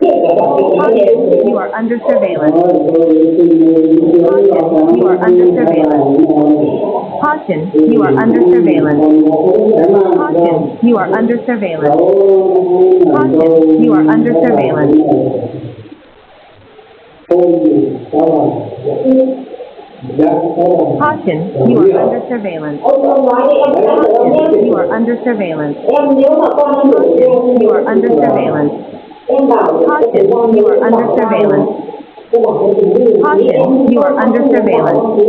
Caution, you are under surveillance. Caution, you are under surveillance. Caution, you are under surveillance. Caution, you are under surveillance. Caution, you are under surveillance.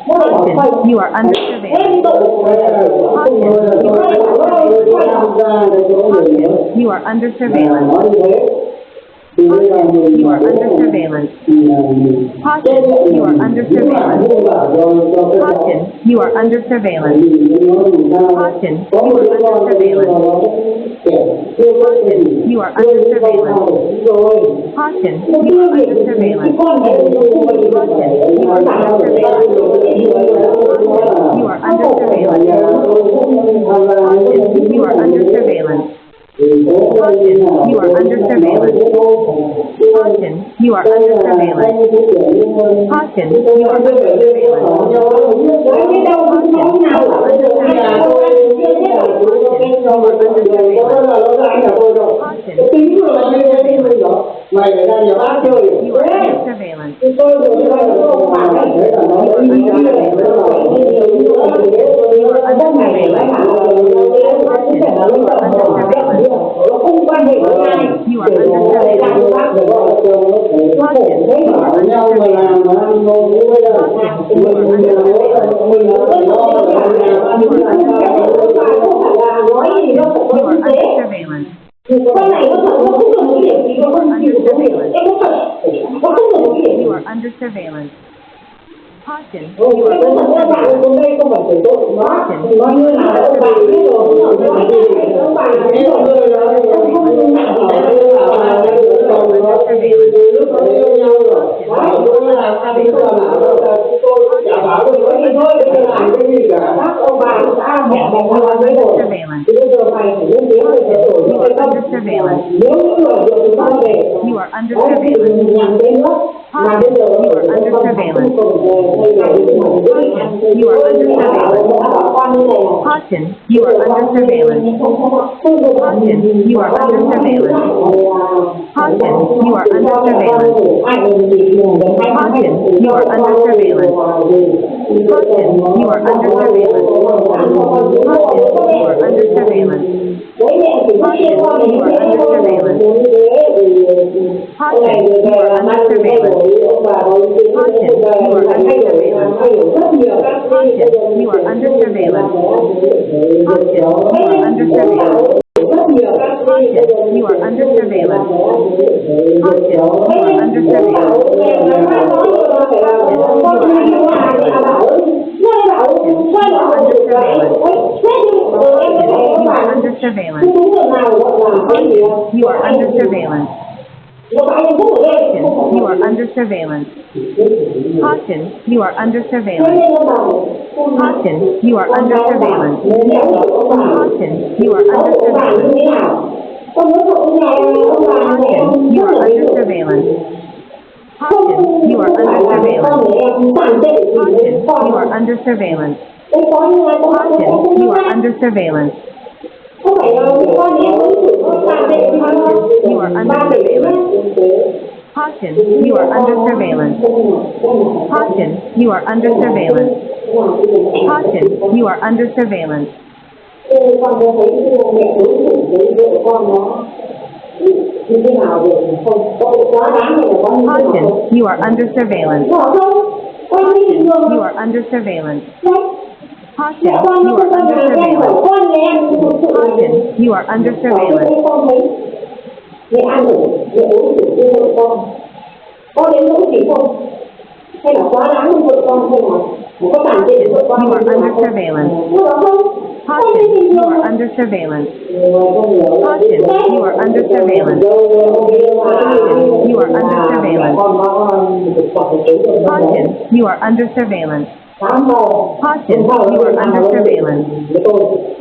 Caution, you are under surveillance. Caution, you are under surveillance. Caution, you are under surveillance. Caution, you are under surveillance. Caution, you are under surveillance. Caution, you are under surveillance. Caution, you are under surveillance. Caution, you are under surveillance. Caution, you are under surveillance. Caution, you are under surveillance. Caution, you are under surveillance. Caution, you are under surveillance. Caution, you are under surveillance. Caution, you are under surveillance. You are under surveillance. Caution, you are under surveillance. Caution, you are under surveillance. Caution, you are under surveillance. Caution, you are under surveillance.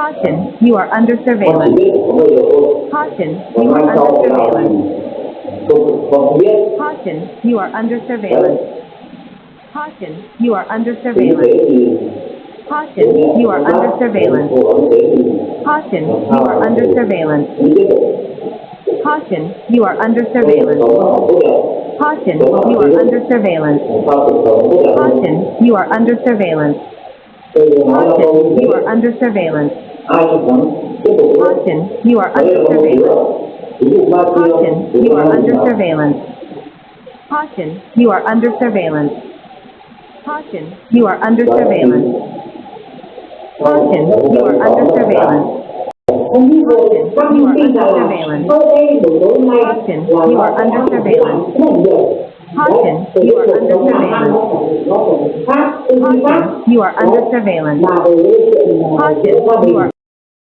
Caution, you are under ชี surveillance. วิตของประโยชน์ Caution, ประ you มาณ are สอง under เวลา surveillance. ทุกของชีวิต Caution, you are under surveillance. Caution, you are under สีเส surveillance. รี Caution, you are under surveillance. ของเสรี Caution, you are under surveillance. ชีวิต Caution, you are under เป็น surveillance. ของผู้ใหญ่ Caution, you are under surveillance. ความสุขของผู้ใหญ่ Caution, you are under surveillance. เป็นอย่างน้อยเรา Caution, you are under surveillance. อายของผู้ปกครอง Caution, you are เฮ้ย under เราไม่รู้ surveillance. ถึงอยู่มากเดียว Caution, you are under surveillance. Caution, you are under surveillance. Caution, you are under surveillance. Caution, you are under surveillance. คนที่โดนตั้งที่ตลาดเขาได้หนุนใน Caution, you are under surveillance. นั่นเดียว Caution, you are under surveillance. พักคุณพัก Caution, you are under surveillance. มาเลย Caution, you are